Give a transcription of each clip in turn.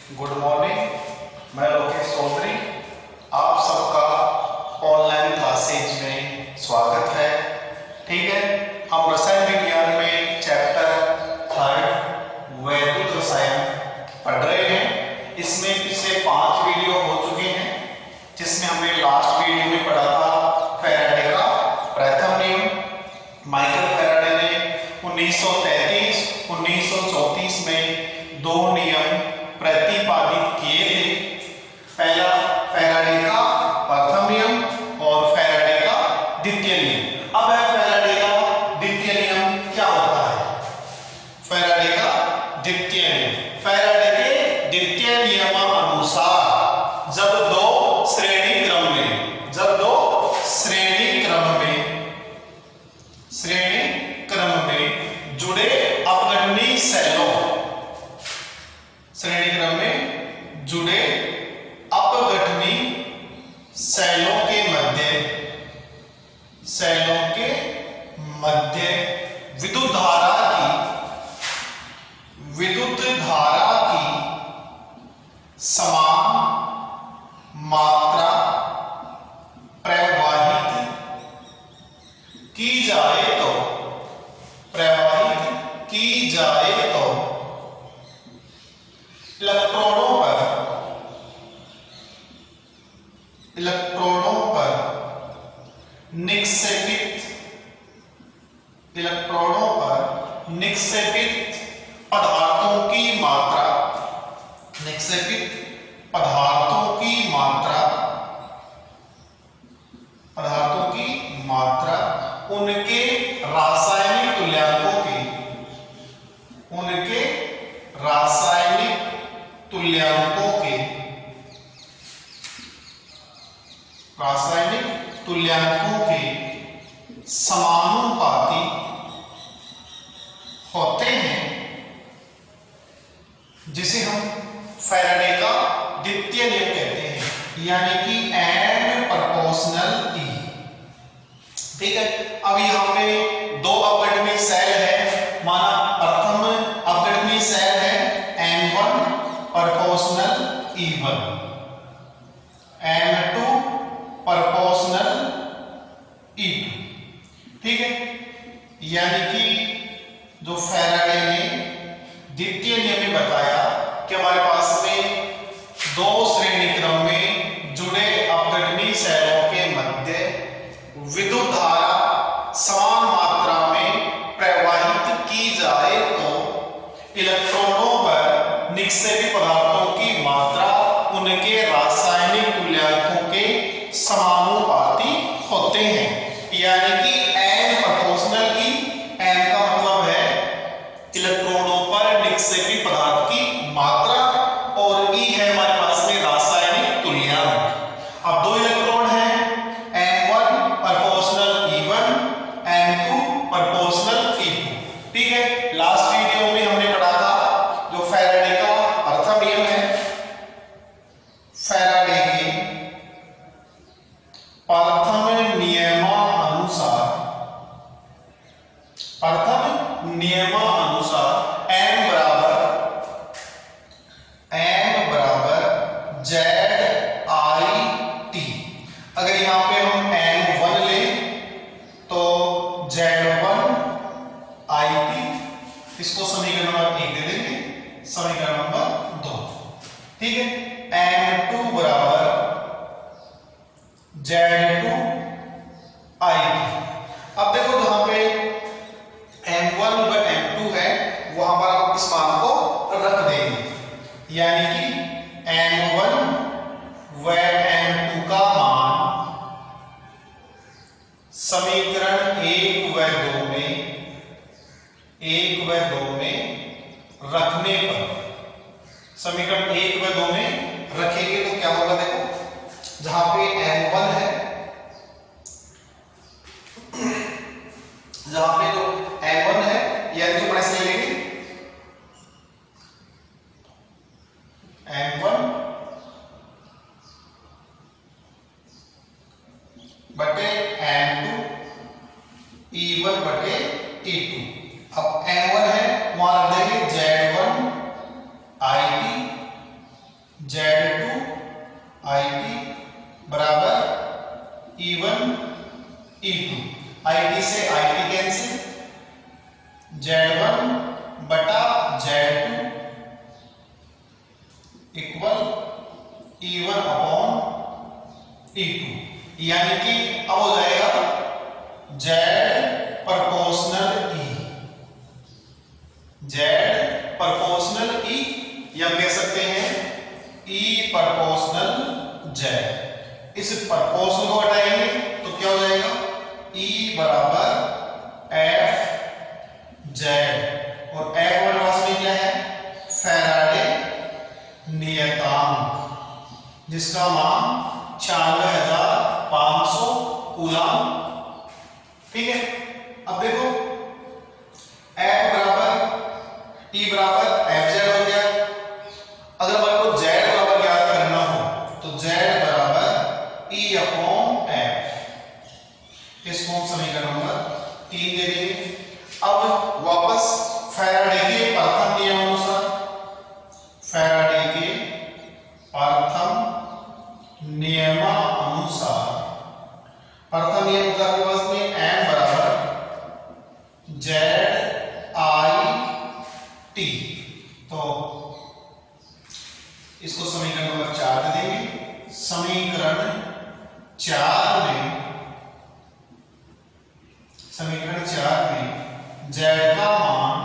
Good morning. मैं लोकेश चौधरी, आप सबका ऑनलाइन क्लासेज में स्वागत है। ठीक है, हम रसायन विज्ञान में चैप्टर 3 वैद्युत रसायन पढ़ रहे हैं। इसमें पिछले 5 वीडियो हो चुके हैं, जिसमें हमने लास्ट वीडियो में पढ़ा था फैराडे का प्रथम नियम। माइकल फैराडे ने 1933-1934 में 2 नियम प्रतिपादित किए थे। पहला फैराडे का प्रथम नियम और फैराडे का द्वितीय नियम। अब है फैराडे का द्वितीय नियम क्या होता है। फैराडे का द्वितीय नियम, फैराडे के द्वितीय नियमानुसार जब दो श्रेणी क्रम में जुड़े अपघटनी सेलों के मध्य विद्युत धारा की समान मात्रा प्रवाहित की जाए तो इलेक्ट्रोनों पर निक्षेपित पदार्थों की मात्रा उनके रासायनिक तुल्यांकों के समानुपाती होते हैं, जिसे हम फैराडे का द्वितीय नियम कहते हैं, यानी कि n प्रोपोर्शनल E। ठीक है, अब यहां पे 2 अपघटनी सेल है। माना प्रथम अपघटनी सेल है N1 proportional E1, N2 proportional E2। ठीक है, यानी कि जो फैराडे ने द्वितीय नियम में बताया कि हमारे पास में 2 श्रेणी क्रम में जुड़े अपघटनी सेलों के मध्य विद्युत धारा समान मात्रा में प्रवाहित की जाए तो इलेक्ट्रॉनों पर निक्षेपित पदार्थों की मात्रा उनके रासायनिक तुल्यांकों के समानुपाती होते हैं, यानी कि n प्रोपोर्शनल E। n का मतलब है इलेक्ट्रॉनों पर निक्षेपित पदार्थ की मात्रा और E है हमारे पास में रासायनिक तुल्यांक। अब 2 इलेक्ट्रॉन हैं, N1 proportional E1, N2 proportional E2। ठीक है, लास्ट वीडियो में हमने पढ़ा था जो फैराडे का प्रथम नियम है। फैराडे के प्रथम नियमानुसार n बराबर ZIT। अगर यहां पे हम N1 लें तो Z1 IT, इसको समीकरण नंबर 1 दे देंगे, समीकरण नंबर 2। ठीक है, N2 बराबर Z2 IT। अब देखो जहां पे M1 व M2 है, वहां पर आप इस मान को रख देंगे, यानी कि M1 व M2 का मान समीकरण 1 व 2 में रखने पर, समीकरण 1 व 2 में रखेंगे तो क्या होगा। देखो जहां पे M1 है, जहां पे जो M1 है, यानी कि प्रेस ले लेंगे M1 बटे M2 E1 बटे E2। अब M1 है, वहां रख देंगे Z1 IT E1 upon E2, यानी कि अब हो जाएगा Z proportional E, Z proportional E, या कह सकते हैं E प्रोपोर्शनल Z। इस प्रोपोर्शनल को हटाएंगे तो क्या हो जाएगा, E बराबर F Z, और F हमारे पास में क्या है, फैराडे नियतांक, जिसका मान 96,500 कूलम। ठीक है, अब देखो F बराबर T बराबर FZ हो गया। अगर हमारे को Z बराबर ज्ञात करना हो तो Z बराबर E अपॉन F, इसको हम समीकरण नंबर 3 दे देंगे। अब वापस फैराडे के प्रथम नियम अनुसार, फैराडे के प्रथम नियमानुसार, प्रथम नियम का पास में M बराबर ZIT, तो इसको समीकरण नंबर 4 दे देंगे। समीकरण 4 में Z का मान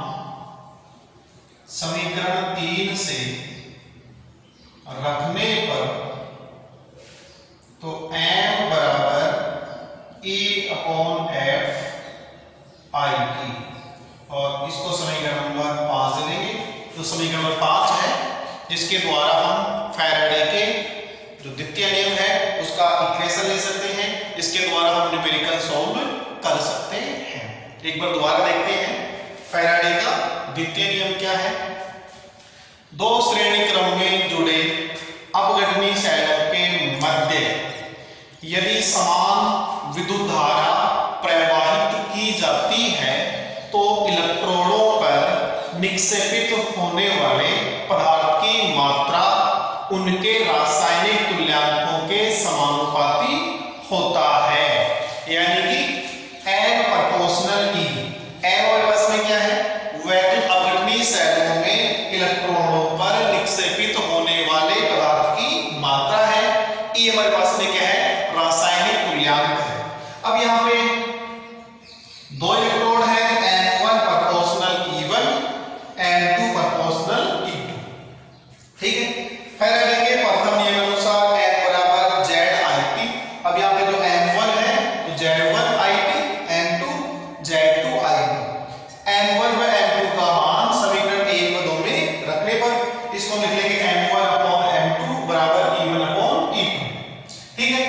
समीकरण 3 से रखने पर तो M बराबर E अपॉन F IT, और इसको समीकरण नंबर 5 दे देंगे। तो समीकरण नंबर 5 है जिसके द्वारा हम फैराडे के जो द्वितीय नियम है उसका इक्वेशन ले सकते हैं, इसके द्वारा हम न्यूमेरिकल सॉल्व कर सकते हैं। एक बार दोबारा देखते हैं फैराडे का द्वितीय नियम क्या है। दो श्रेणी क्रम में जुड़े अपघटनी सेलों के मध्य यदि समान विद्युत धारा प्रवाहित की जाती है तो इलेक्ट्रोडों पर निक्षेपित होने वाले पदार्थ की मात्रा उनके रासायनिक तुल्यांकों के समानुपाती होता है, यानी कि N प्रोपोर्शनल E। N हमारे पास में क्या है, वैद्युत अपघटनी सेलों में इलेक्ट्रॉनों पर निक्षेपित होने वाले पदार्थ की मात्रा है। E हमारे पास में क्या है, रासायनिक तुल्यांक है। अब यहाँ पे दो इलेक्ट्रोड है, N1 proportional E1, N2 proportional E2। ठीक है, फैराडे के प्रथम नियम अनुसार N बराबर ZIT। अब यहाँ पे जो M1 है तो Z1IT, M2 Z2IT। M1 व M2 का मान समीकरण 1 व 2 में रखने पर इसको लिख लेंगे M1 अपॉन M2 बराबर E1 अपॉन E2। ठीक है,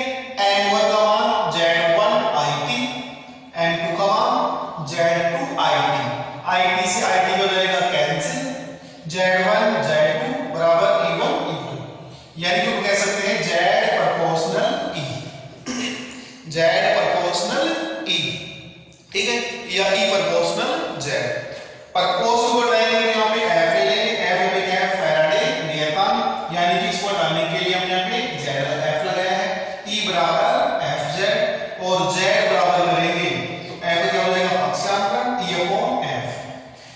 M1 का मान Z1IT, M2 का मान Z2IT। IT से IT हो जाएगा कैंसिल, Z1 Z2 बराबर E1 E2, यानी कि कह सकते हैं Z proportional E, Z proportional E। ठीक है, या E प्रोपोर्शनल Z। प्रोपोर्शनल को हटाएंगे तो यहाँ पे F ले लेंगे। F में क्या है, फैराडे नियतांक, यानी कि इसको हटाने के लिए हमने यहाँ पे ZF लगाया है। E बराबर FZ और Z बराबर करेंगे तो F क्या हो जाएगा, पक्षांतर E अपॉन F।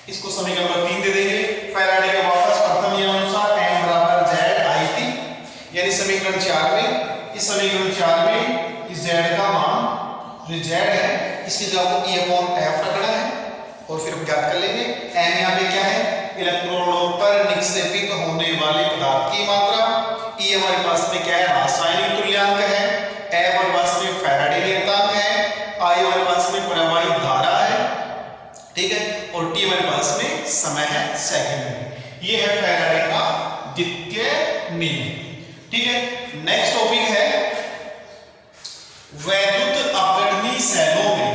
इसको समीकरण नंबर 3 दे देंगे। फैराडे के वापस प्रथम नियम अनुसार M बराबर ZIT, यानी समीकरण 4 में, इस समीकरण 4 में इस Z का मान जो Z है इसकी जगह को E अपॉन F रखना है और फिर हम ज्ञात कर लेंगे। M यहाँ पे क्या है, इलेक्ट्रॉनों पर निक्षेपित होने वाले पदार्थ की मात्रा। E हमारे पास में क्या है, रासायनिक तुल्यांक है। F हमारे पास में फैराडे नियतांक है। I हमारे पास में प्रवाहित धारा है। ठीक है, और T हमारे पास में समय है, सेकंड में। ये है फैराडे का द्वितीय नियम। ठीक है, नेक्स्ट टॉपिक है वैद्युत अपघटनी सेलों में,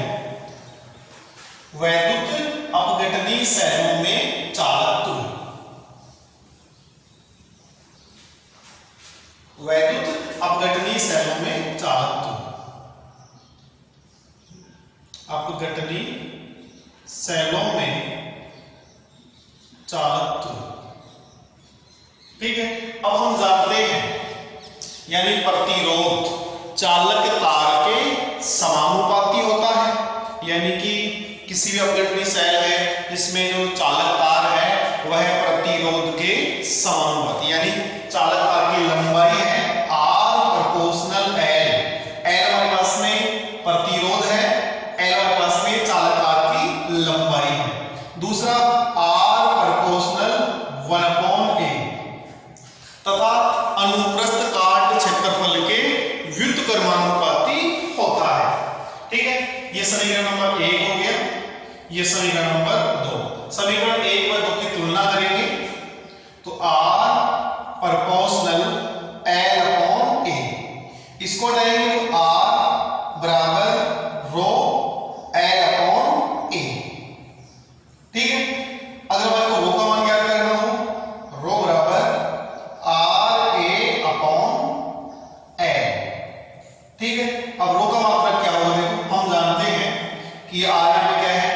वैद्युत अपघटनी सेलों में चालकत्व। वैद्युत अपघटनी सेलों में चालकत्व, अपघटनी सेलों में चालकत्व। ठीक है, अब हम जानते हैं यानी प्रतिरोध चालक तार के समानुपाती होता है, यानी कि किसी भी अपघटनी सेल है जिसमें जो चालक तार है वो वह प्रतिरोध के समानुपाती, यानी चालक तार की लंबाई है R प्रोपोर्शनल L। L हमारे पास में प्रतिरोध है, L हमारे पास में चालक तार की लंबाई है। दूसरा R प्रोपोर्शनल 1/A तथा अनुप्रस्थ काट क्षेत्रफल के व्युत्क्रमानुपाती होता है। ठीक है, ये समीकरण नंबर 1 हो गया, ये समीकरण नंबर 2। समीकरण 1 व 2 की तुलना करेंगे तो R प्रोपोर्शनल L/A, इसको डालेंगे तो R बराबर रो L/A। ठीक है, अगर हमारे को रो का मान ज्ञात करना हो, रो बराबर RA/L। ठीक है, अब रो का मात्रक क्या होगा, देखो हम जानते हैं कि R में क्या है,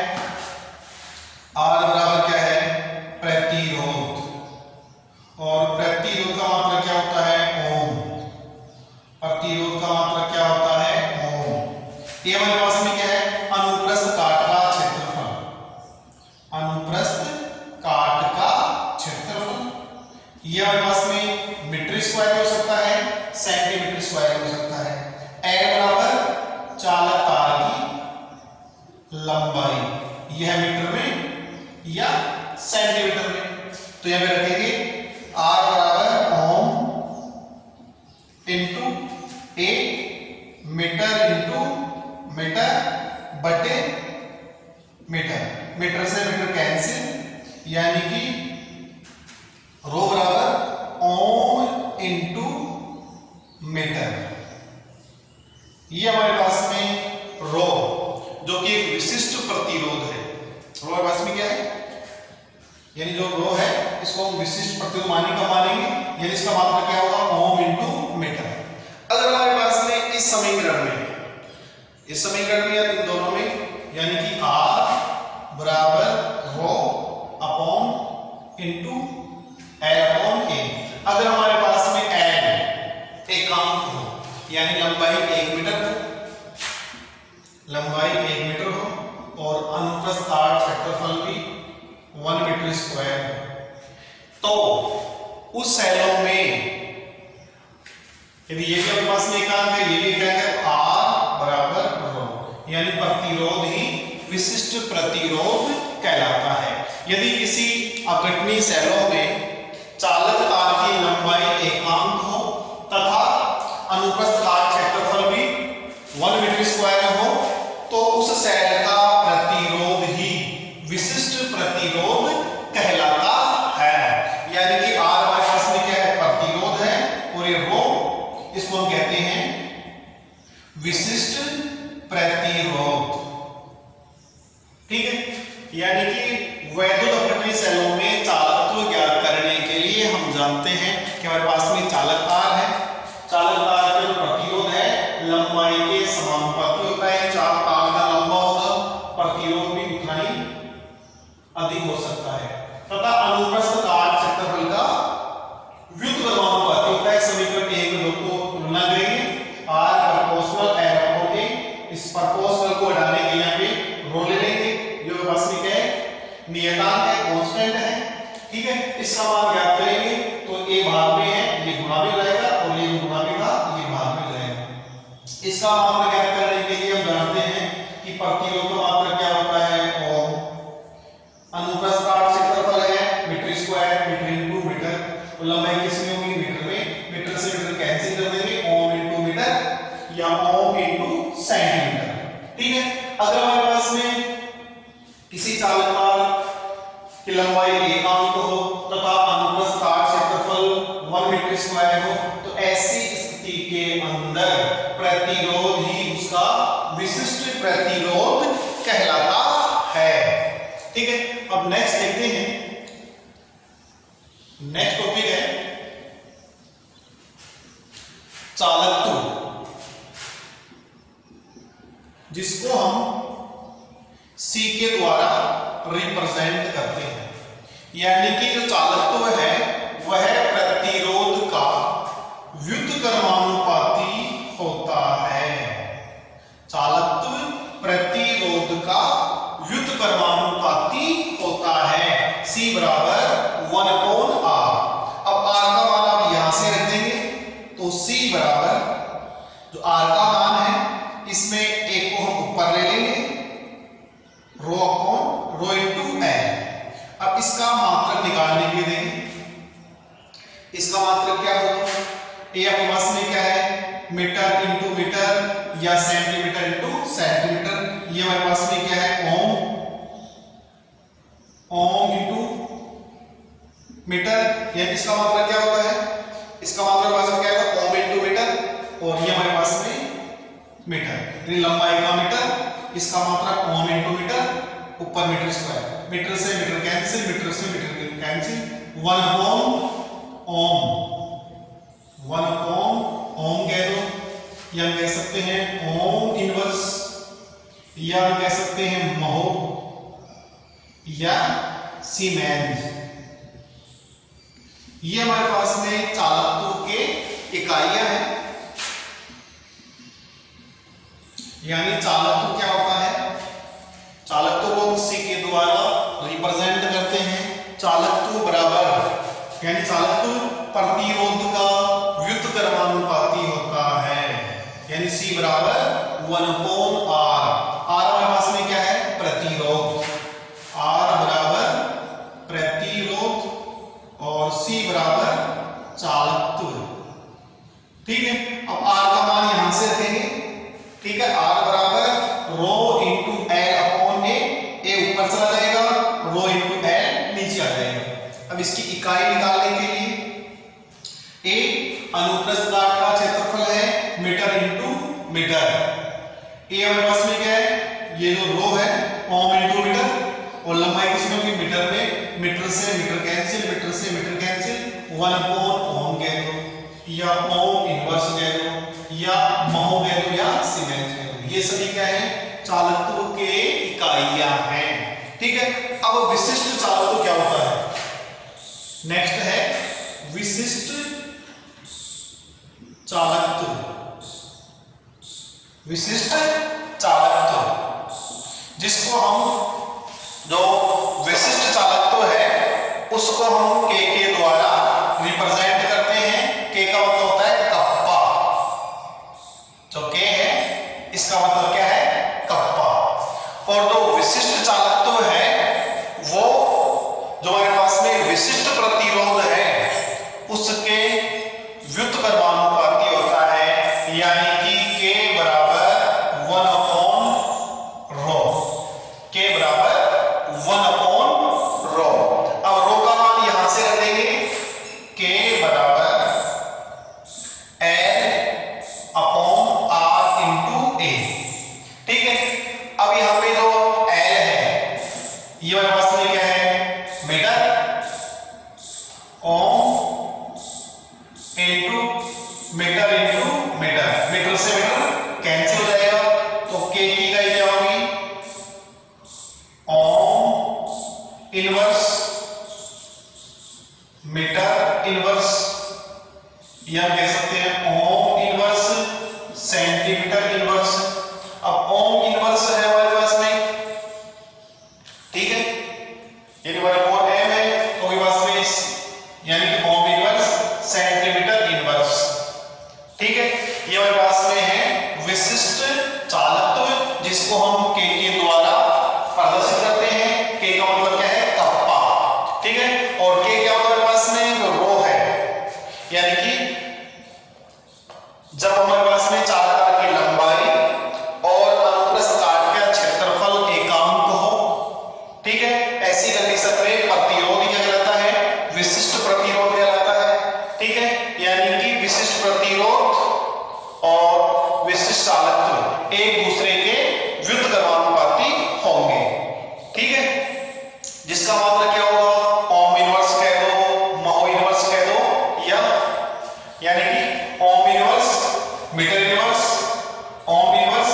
R बराबर क्या है, प्रतिरोध, और प्रतिरोध का मात्रक क्या होता है, ओम। प्रतिरोध का मात्रक क्या होता है, ओम। ये हमारे पास में क्या है, अनुप्रस्थ काट का क्षेत्रफल, अनुप्रस्थ काट का क्षेत्रफल। ये हमारे पास में मीटर स्क्वायर हो सकता है, सेंटीमीटर स्क्वायर हो सकता है। L बराबर चालक तार की लंबाई, यह मीटर में या सेंटीमीटर में, तो यहां पे रखेंगे R बराबर ohm into A metre into metre बटे मीटर, मीटर से मीटर कैंसिल, यानी कि रो बराबर ओम इंटू मीटर। ये हमारे पास में रो जो कि एक विशिष्ट प्रतिरोध है, रो हमारे पास में क्या है, यानी जो रो है इसको हम विशिष्ट प्रतिरोध मानेंगे, यानी इसका मात्रक क्या होगा, ओम इंटू मीटर। अगर हमारे पास में इस समीकरण में या इन दोनों में, यानी कि R बराबर रो अपॉन इंटू L/A, अगर हमारे पास में L एकांक हो, यानी लंबाई 1 मीटर हो, लंबाई 1 मीटर हो और अनुप्रस्थ काट क्षेत्रफल भी 1 मीटर स्क्वायर हो, तो उस सेलों में यदि ये भी अपने पास में एकांक है, ये भी एकांक है, तो R बराबर रो, यानी प्रतिरोध ही विशिष्ट प्रतिरोध कहलाता है। यदि किसी अपघटनीय सेलों में चालक तार की लंबाई एकांक हो तथा अनुप्रस्थ काट क्षेत्रफल भी 1 मीटर स्क्वायर हो, तो उस सेल का प्रतिरोध ही विशिष्ट प्रतिरोध कहलाता है। यानी कि R हमारे पास में क्या है, प्रतिरोध है, और ये रो इसको हम कहते हैं विशिष्ट प्रतिरोध। ठीक है, यानी कि वैद्युत अपघटनीय सेलों में चालकत्व ज्ञात करने के लिए हम जानते हैं कि हमारे पास में चालक तार है, चालक तार का जो प्रतिरोध है लंबाई के समानुपाती होता है। चालक तार का लंबा होगा, प्रतिरोध भी उतना ही अधिक हो सकता है, तथा अनुप्रस्थ काट क्षेत्रफल का व्युत्क्रमानुपाती होता है। समीकरण 1 2 को तुलना करेंगे, R प्रोपोर्शनल L/A, इस प्रोपोर्शनल को हटाने के लिए पे रो ले लेंगे, जो वास्तविक है, नियतांक है, कांस्टेंट है। ठीक है, इसका मान ज्ञात करेंगे तो A भाग में है, ये गुणा में रहेगा, और ये गुणा में था, ये भाग में रहेगा। इसका मान ज्ञात करने के लिए हम जानते हैं कि प्रतिरोध का मात्रक क्या होता है, ओम। अनुप्रस्थ काट क्षेत्रफल है metre square, metre into metre, तो लंबाई किसमें होगी, मीटर में, मीटर से मीटर कैंसिल कर देंगे, ओम इंटू मीटर या ओम इंटू सेंटीमीटर। ठीक है, अगर हमारे पास में किसी चालक तार की लंबाई एकांक हो तथा अनुप्रस्थ काट क्षेत्रफल 1 मीटर स्क्वायर हो, तो ऐसी स्थिति के अंदर प्रतिरोध ही उसका विशिष्ट प्रतिरोध कहलाता है। ठीक है, अब नेक्स्ट देखते हैं, नेक्स्ट टॉपिक है चालकत्व, जिसको हम C के द्वारा रिप्रेजेंट करते हैं। यानी कि जो चालकत्व है वह प्रतिरोध का व्युत्क्रमानुपाती होता है। चालकत्व प्रतिरोध का व्युत्क्रमानुपाती होता है। C बराबर इसका मात्रक क्या होगा? ए आपके पास में क्या है? मीटर इंटू मीटर या सेंटीमीटर इंटू सेंटीमीटर। ये हमारे पास में क्या है? Ohm into metre. या इसका मात्रक क्या होता है? इसका मात्रक पास में क्या है? Ohm into metre. और ये हमारे पास में मीटर, लंबाई का मीटर, इसका मात्रक ओम इंटू मीटर, ऊपर मीटर स्क्वायर। मीटर से मीटर कैंसिल, मीटर से मीटर कैंसिल। 1 अपॉन ओम, 1 अपॉन ओम कह दो, या हम कह सकते हैं ओम इनवर्स, या हम कह सकते हैं महो या सीमेंस। ये हमारे पास में चालकत्व के इकाइयां हैं। यानी चालकत्व क्या होता है? चालकत्व को सी के द्वारा रिप्रेजेंट करते हैं। चालकत्व बराबर, यानी चालकत्व प्रतिरोध का व्युत्क्रमानुपाती होता है। यानी सी बराबर 1 अपॉन आर। आर हमारे पास में क्या है? प्रतिरोध। आर बराबर प्रतिरोध और सी बराबर चालकत्व। ठीक है, अब आर का मान यहां से रखेंगे। ठीक है, आर बराबर रो इंटू एल अपॉन ए। ए ऊपर चला जाएगा, रो इंटू एल नीचे आ जाएगा। अब इसकी इकाई निकालने के लिए ए अनुप्रस्थ काट का क्षेत्रफल है मीटर इंटू मीटर। ए हमारे पास में क्या है? ये जो रो है ओम इंटू मीटर, और लंबाई किसमें होगी? मीटर में। मीटर से मीटर कैंसिल, मीटर से मीटर कैंसिल। 1 अपॉन ओम कह दो, या ओम इनवर्स कह दो, या महो कह दो, या सीमेंस कह दो। ये सभी क्या है? चालकत्व के इकाइयां हैं। ठीक है, अब विशिष्ट चालकत्व क्या होता है? नेक्स्ट है विशिष्ट चालकत्व। विशिष्ट चालकत्व, जिसको हम, जो विशिष्ट चालकत्व है उसको हम के द्वारा रिप्रेजेंट करते हैं। के का मतलब होता है कप्पा। जो के है इसका मतलब क्या है? कप्पा। और जो विशिष्ट चालकत्व है वो जो हमारे पास में विशिष्ट प्रतिरोध है उसके व्युत्क्रमानुपाती होता है। यानी कि के बराबर 1 अपॉन रो। के बराबर 1 अपॉन रो। अब रो का मान यहां से रख देंगे, के बराबर एल अपॉन आर इंटू ए। ठीक है, अब यहां पे जो एल है ये हमारे पास में क्या है? Metre. Ohm into metre into metre, metre से मीटर कैंसिल हो जाएगा, तो के की इकाई क्या होगी? ओम इनवर्स मीटर इनवर्स, या कह सकते हैं ओम इनवर्स सेंटीमीटर इनवर्स। अब ओम इनवर्स है हमारे पास में, ठीक है, यानी हमारे पास एम है तो हमारे पास में यानी कि ओम इनवर्स सेंटीमीटर इनवर्स। ठीक है, ये हमारे पास में है विशिष्ट चालकत्व, जिसको हम के द्वारा प्रदर्शित करते हैं। के का मतलब क्या है? कप्पा। ठीक है, और के क्या होता है हमारे पास में? जो रो है, यानी कि जब हमारे पास में चालक की लंबाई और अनुप्रस्थ काट का क्षेत्रफल एकांक हो, ठीक है, ऐसी कंडीशन में प्रतिरोध क्या कहलाता है? विशिष्ट प्रतिरोध कहलाता है। ठीक है, यानी कि विशिष्ट प्रतिरोध और विशिष्ट चालकत्व एक दूसरे के व्युत्क्रमानुपाती होंगे। ठीक है, जिसका मतलब क्या होगा? ओम इनवर्स कह दो, महो इनवर्स कह दो, या यानी कि ohm inverse metre inverse, ohm inverse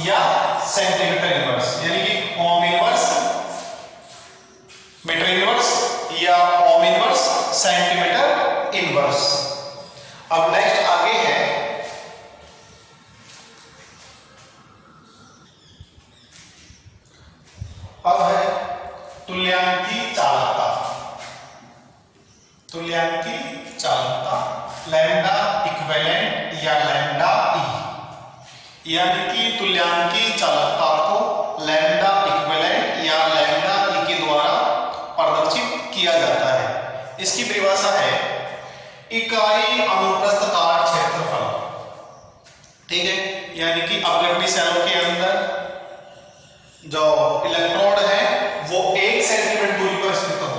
या सेंटीमीटर इनवर्स, यानी कि ओम इनवर्स मीटर इनवर्स या ओम इनवर्स सेंटीमीटर इनवर्स। अब नेक्स्ट आगे है अब है तुल्यांकी चालकता। तुल्यांकी चालकता, लैम्डा इक्विवेलेंट या लैम्डा ई, यानी कि तुल्यांकी चालकता को लैम्डा इक्विवेलेंट या लैम्डा ई के द्वारा प्रदर्शित किया जाता है। इसकी परिभाषा है इकाई अनुप्रस्थ काट क्षेत्रफल, ठीक है, यानी कि अपघटनी सेलों के अंदर जो इलेक्ट्रोड है वो 1 सेंटीमीटर दूरी पर स्थित हो,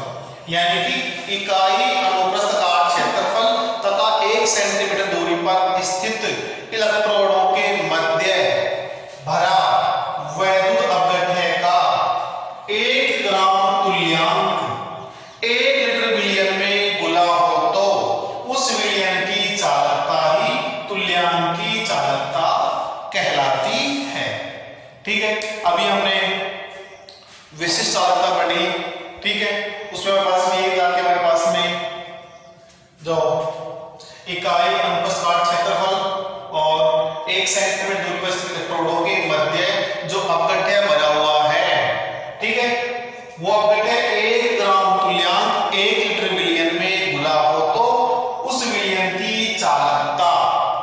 यानी कि इकाई अनुप्रस्थ काट क्षेत्रफल तथा 1 सेंटीमीटर दूरी पर स्थित इलेक्ट्रोडों के मध्य भरा वैद्युत अपघट्य का 1 ग्राम तुल्यांक 1 लीटर विलयन में घुला हो तो उस विलयन की चालकता ही तुल्यांक की चालकता कहलाती है। ठीक है, अभी हमने विशिष्ट चालकता पढ़ी, ठीक है, उसमें हमारे पास में ये था कि हमारे पास में जो इकाई अनुप्रस्थ काट क्षेत्रफल और 1 सेंटीमीटर दूरी पर स्थित इलेक्ट्रोडों के मध्य जो अपघट्य बना हुआ है, ठीक है, वो अपघट्य 1 ग्राम तुल्यांक 1 लीटर विलयन में घुला हो तो उस विलयन की चालकता,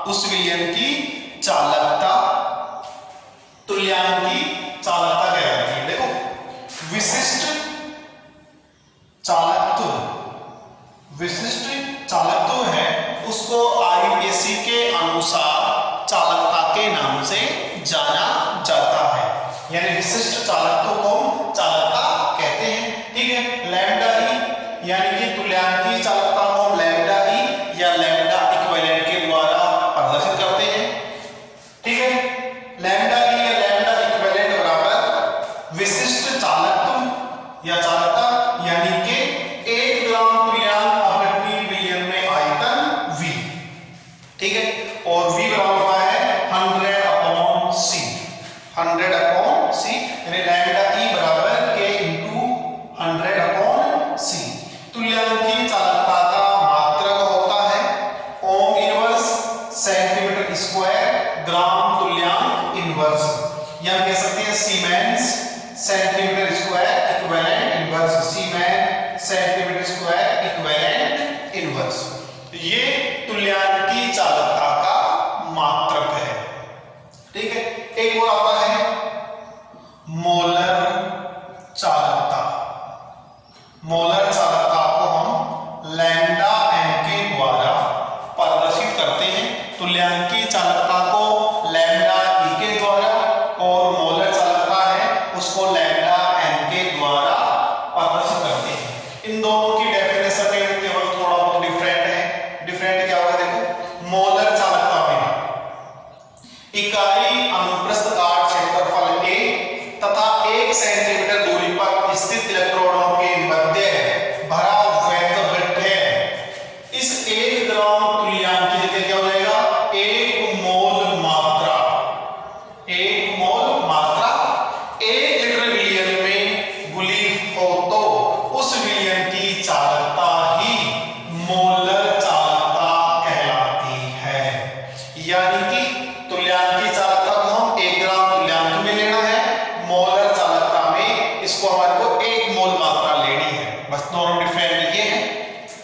उस विलयन की चालकता तुल्यांक की चालकता कहलाती है। देखो, विशिष्ट चालकत्व, विशिष्ट चालकत्व है उसको आईपीसी के अनुसार चालकता के नाम से जाना जाता है, यानी विशिष्ट चालकत्व को चालकता कहते हैं। ठीक है, लैम्डा ई यानी कि तुल्यांक की चालकता को हम लैम्डा ई या लैम्डा इक्विवेलेंट के द्वारा प्रदर्शित करते हैं। ठीक है, लैम्डा ई या लैम्डा इक्विवेलेंट बराबर विशिष्ट चालकत्व या चालकता यानी कि 1 ग्राम तुल्यांक अपघटनी विलयन में आयतन V। ठीक है, और V बराबर होता है 100/c, 100/c, यानी लैम्डा E बराबर K × 100/c। तुल्यांक की चालकता का मात्रक होता है ओम इनवर्स सेंटीमीटर स्क्वायर ग्राम तुल्यांक इनवर्स, या कह सकते हैं siemens centimetre square equivalent inverse, siemens centimetre square equivalent inverse. ये तुल्यांक की चालकता का मात्रक है। ठीक है, एक और आता है मोलर चालकता। मोलर चालकता को हम लैम्डा m के द्वारा प्रदर्शित करते हैं। तुल्यांक की चालकता को लैम्डा e के द्वारा और मोलर चालकता है उसको लैम्डा m के द्वारा प्रदर्शित करते हैं। इन दोनों की डेफिनेशन में केवल थोड़ा बहुत डिफरेंट है। डिफरेंट क्या होगा, देखो, मोलर चालकता में इकाई अनुप्रस्थ काट क्षेत्रफल A तथा 1 सेंटीमीटर दूरी पर स्थित इलेक्ट्रोडों के मध्य भरा वैद्युत अपघट्य इस 1 ग्राम तुल्यांक की जगह क्या हो जाएगा, 1 मोल मात्रा, 1 मोल मात्रा 1 लीटर विलयन में घुली हो तो उस विलयन की चालकता ही मोलर चालकता कहलाती है। यानी कि तुल्यांक की चालकता को हम 1 ग्राम तुल्यांक में लेना है, मोलर चालकता में इसको हमारे को 1 मोल मात्रा लेनी है, बस दोनों डिफरेंट ये है।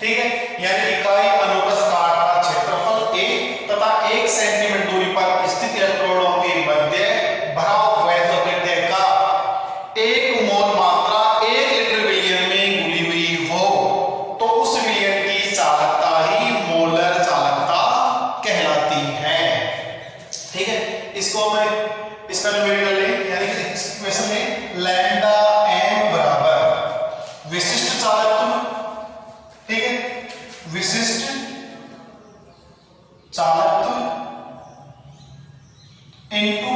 ठीक है, यानी इकाई अनुप्रस्थ काट का क्षेत्रफल A तथा 1 सेंटीमीटर दूरी पर स्थित इलेक्ट्रोडों के मध्य भरा वैद्युत अपघट्य का 1 मोल मात्रा 1 लीटर विलयन में घुली हुई हो तो उस विलयन की चालकता ही मोलर चालकता कहलाती है। ठीक है, इसको मैं इसका न्यूमेरिकल कर लें, यानी कि इस इक्वेशन में लैम्डा m बराबर विशिष्ट चालकत्व, ठीक है, विशिष्ट चालकत्व इनटू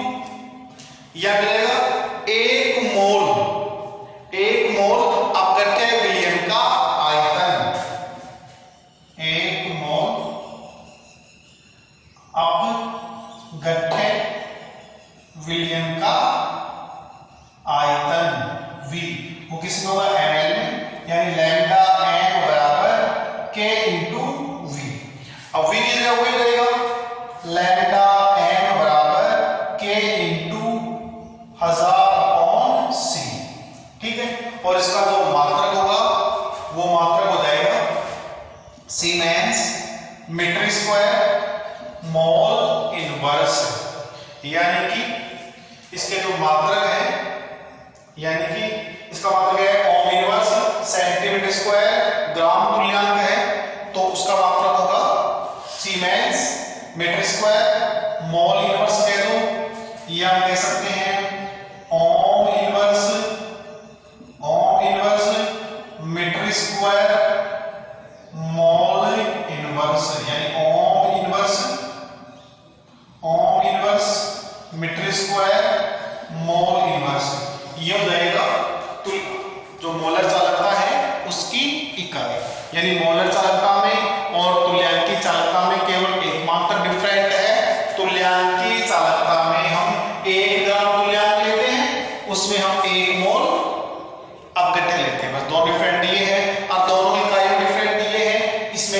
या मिलेगा 1 मोल अपघट्य विलयन का आयतन, 1 मोल अपघट्य विलयन का आयतन V, वो किसमें होगा, ml में, यानी लैम्डा m बराबर K × V। अब V की जगह वही रहेगा, लैम्डा m बराबर K × 1000/c। ठीक है, और इसका जो मात्रक होगा वो मात्रक हो जाएगा siemens metre square mole inverse, यानी कि इसके जो मात्रक है, यानी कि इसका मात्रक है ओम इनवर्स सेंटीमीटर स्क्वायर ग्राम तुल्यांक है तो उसका मात्रक होगा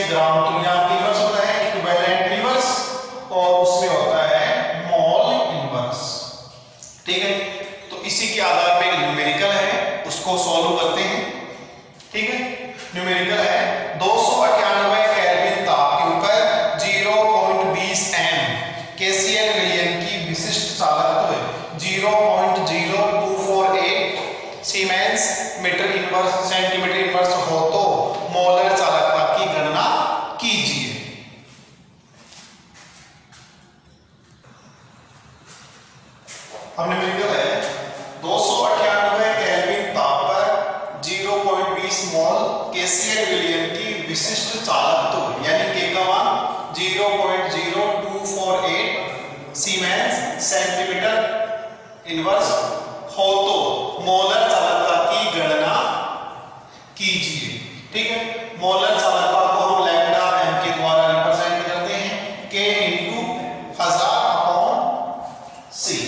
उसमें ग्राम तुल्यांक इनवर्स होता है, इक्विवेलेंट इनवर्स, और उसमें होता है मोल इनवर्स। ठीक है, तो इसी के आधार पे न्यूमेरिकल है, उसको सॉल्व करते हैं। ठीक है, न्यूमेरिकल है 298 केल्विन ताप के ऊपर 0.20 एम केसीएल विलयन की विशिष्ट चालकत्व 0.0248 siemens metre inverse centimetre inverse हो तो मोलर चालकता की गणना कीजिए। अब न्यूमेरिकल है 298 केल्विन ताप पर 0.20 मोल केसीएल विलयन की विशिष्ट चालकत्व यानी के का मान 0.0248 सीमेंस सेंटीमीटर इनवर्स हो तो मोलर चालकता की गणना कीजिए। ठीक है, मोलर चालकता को हम लैम्डा एम के द्वारा रिप्रेजेंट करते हैं, के इंटू 1000 अपॉन सी।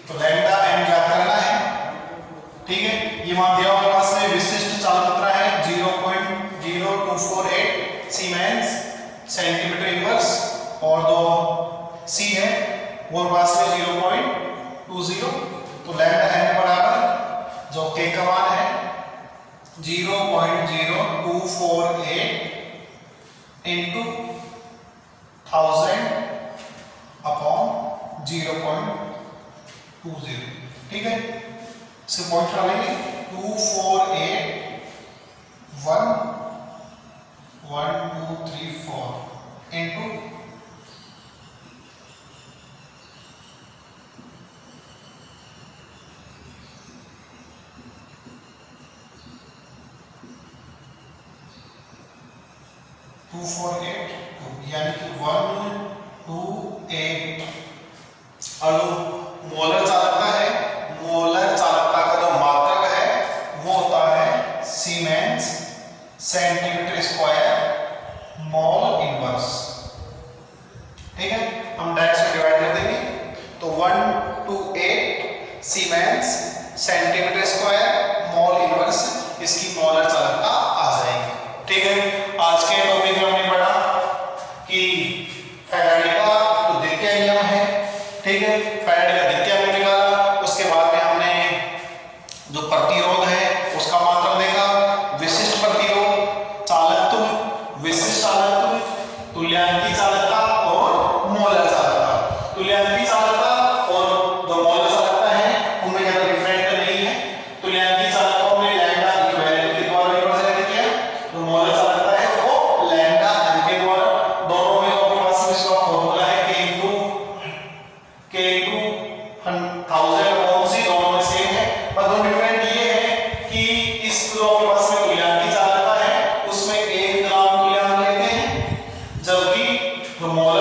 तो लैम्डा एम क्या करना है, ठीक है, ये मान दिया हमारे पास में विशिष्ट चालकता है 0.0248 सीमेंस सेंटीमीटर इनवर्स, और दो सी है वो पास में 0.20। तो लैम्डा एम बराबर जो के का मान है 0.0248 इंटू 1000 अपॉन 0.20। ठीक है, इसे पॉइंट डालेंगे 248 1 1 2 3 4 इंटू 248 यानी कि 128। अब मोलर चालकता है, मोलर चालकता का जो मात्रक है वो होता है siemens centimetre square mole inverse. ठीक है, हम डायरेक्ट से डिवाइड कर देंगे तो 128 siemens centimetre square mole inverse, इसकी मोलर चालकता आ जाएगी। ठीक है, आज के टॉपिक में हमने पढ़ा कि फैराडे का तो द्वितीय नियम है। ठीक है, फैराडे का द्वितीय नियम निकाला, उसके बाद में हमने जो प्रतिरोध है उसका मात्रक देखा, विशिष्ट प्रतिरोध, चालकत्व, विशिष्ट चालकत्व, तुल्यांकी चालकता और मोलर चालकता। तुल्यांकी चालकता और जो मोलर चालकता है उनमें ज्यादा डिफरेंट नहीं है। तुल्यांकी चालकता में लैम्डा इक्विवेलेंट के द्वारा रिप्रेजेंट किया, जो मोलर चालकता है वो लैम्डा एम के द्वारा। दोनों में आपके पास में इसका फॉर्मूला है k इंटू 1000 अपॉन सी, दोनों में सेम है, पर दोनों डिफरेंट ये है कि इस जो आपके पास में तुल्यांकी चालकता है उसमें 1 ग्राम तुल्यांक लेते हैं, जबकि जो मोलर